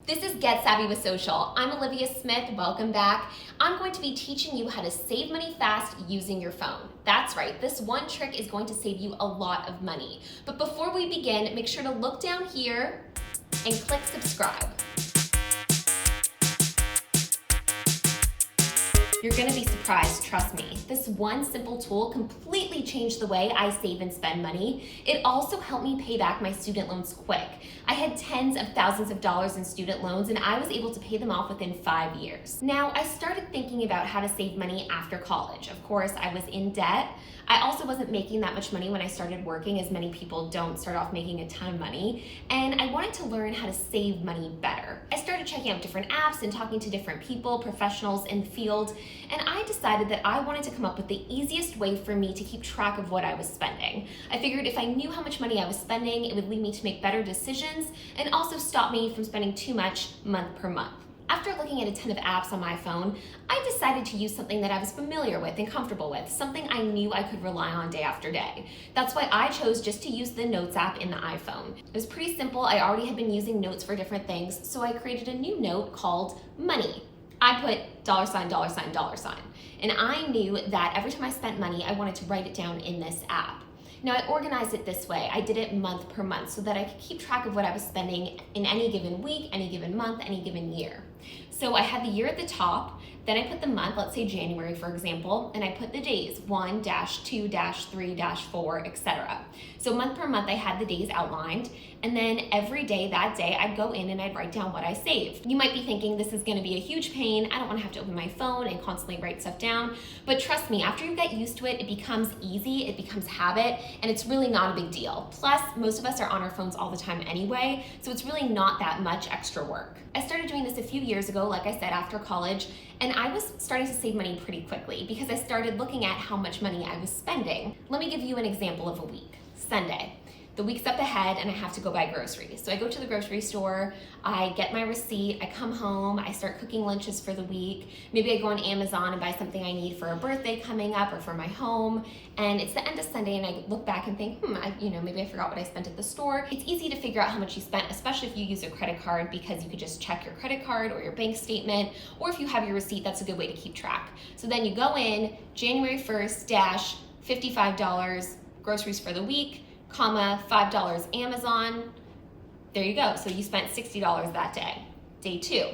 This is Get Savvy with Social. I'm Olivia Smith, welcome back. I'm going to be teaching you how to save money fast using your phone. That's right, this one trick is going to save you a lot of money. But before we begin, make sure to look down here and click subscribe. You're gonna be surprised, trust me. This one simple tool completely changed the way I save and spend money. It also helped me pay back my student loans quick. I had tens of thousands of dollars in student loans and I was able to pay them off within 5 years. Now, I started thinking about how to save money after college. Of course, I was in debt. I also wasn't making that much money when I started working, as many people don't start off making a ton of money, and I wanted to learn how to save money better. I started checking out different apps and talking to different people, professionals in the field, and I decided that I wanted to come up with the easiest way for me to keep track of what I was spending. I figured if I knew how much money I was spending, it would lead me to make better decisions and also stop me from spending too much month per month. After looking at a ton of apps on my phone, I decided to use something that I was familiar with and comfortable with, something I knew I could rely on day after day. That's why I chose just to use the Notes app in the iPhone. It was pretty simple. I already had been using Notes for different things, so I created a new note called Money. I put $, $, and I knew that every time I spent money, I wanted to write it down in this app. Now, I organized it this way. I did it month per month so that I could keep track of what I was spending in any given week, any given month, any given year. So I had the year at the top, then I put the month, let's say January, for example, and I put the days, 1-2-3-4, etc. So month per month, I had the days outlined, and then every day that day, I'd go in and I'd write down what I saved. You might be thinking this is gonna be a huge pain. I don't wanna have to open my phone and constantly write stuff down, but trust me, after you get used to it, it becomes easy, it becomes habit, and it's really not a big deal. Plus, most of us are on our phones all the time anyway, so it's really not that much extra work. I started doing this a few years ago, like I said, after college, and I was starting to save money pretty quickly because I started looking at how much money I was spending. Let me give you an example of a week. Sunday. The week's up ahead and I have to go buy groceries. So I go to the grocery store, I get my receipt, I come home, I start cooking lunches for the week. Maybe I go on Amazon and buy something I need for a birthday coming up or for my home. And it's the end of Sunday and I look back and think, maybe I forgot what I spent at the store. It's easy to figure out how much you spent, especially if you use a credit card, because you could just check your credit card or your bank statement, or if you have your receipt, that's a good way to keep track. So then you go in, January 1st, $55, groceries for the week, comma, $5 Amazon. There you go. So you spent $60 that day. Day 2,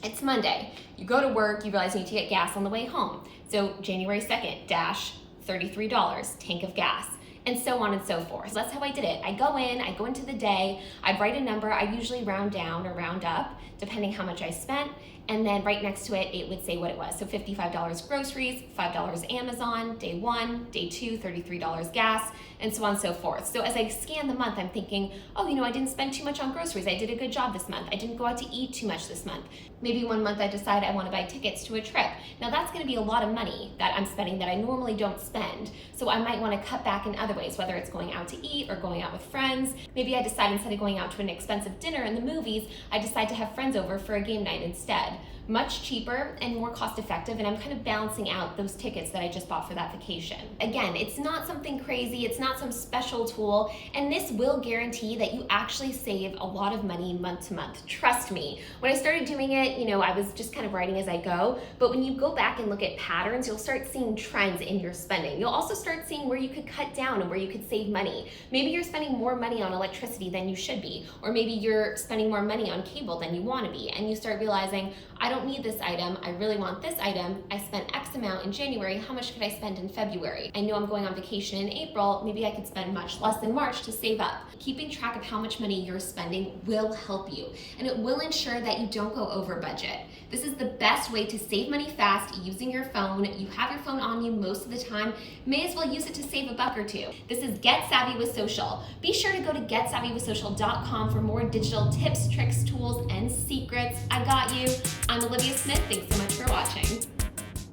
it's Monday. You go to work, you realize you need to get gas on the way home. So January 2nd, $33, tank of gas, and so on and so forth. So that's how I did it. I go into the day, I'd write a number, I usually round down or round up, depending how much I spent, and then right next to it, it would say what it was. So $55 groceries, $5 Amazon, day 1, day 2, $33 gas, and so on and so forth. So as I scan the month, I'm thinking, I didn't spend too much on groceries. I did a good job this month. I didn't go out to eat too much this month. Maybe one month I decide I want to buy tickets to a trip. Now that's going to be a lot of money that I'm spending that I normally don't spend. So I might want to cut back in other ways, whether it's going out to eat or going out with friends. Maybe I decide instead of going out to an expensive dinner in the movies, I decide to have friends over for a game night instead. Much cheaper and more cost effective, and I'm kind of balancing out those tickets that I just bought for that vacation. Again, it's not something crazy, it's not some special tool, and this will guarantee that you actually save a lot of money month to month. Trust me. When I started doing it, I was just kind of writing as I go, but when you go back and look at patterns, you'll start seeing trends in your spending. You'll also start seeing where you could cut down and where you could save money. Maybe you're spending more money on electricity than you should be, or maybe you're spending more money on cable than you want to be, and you start realizing, I don't need this item, I really want this item. I spent X amount in January, how much could I spend in February? I know I'm going on vacation in April, maybe I could spend much less in March to save up. Keeping track of how much money you're spending will help you, and it will ensure that you don't go over budget. This is the best way to save money fast using your phone. You have your phone on you most of the time, may as well use it to save a buck or two. This is Get Savvy with Social. Be sure to go to getsavvywithsocial.com for more digital tips, tricks, tools, and secrets. I got you. I'm Olivia Smith. Thanks so much for watching.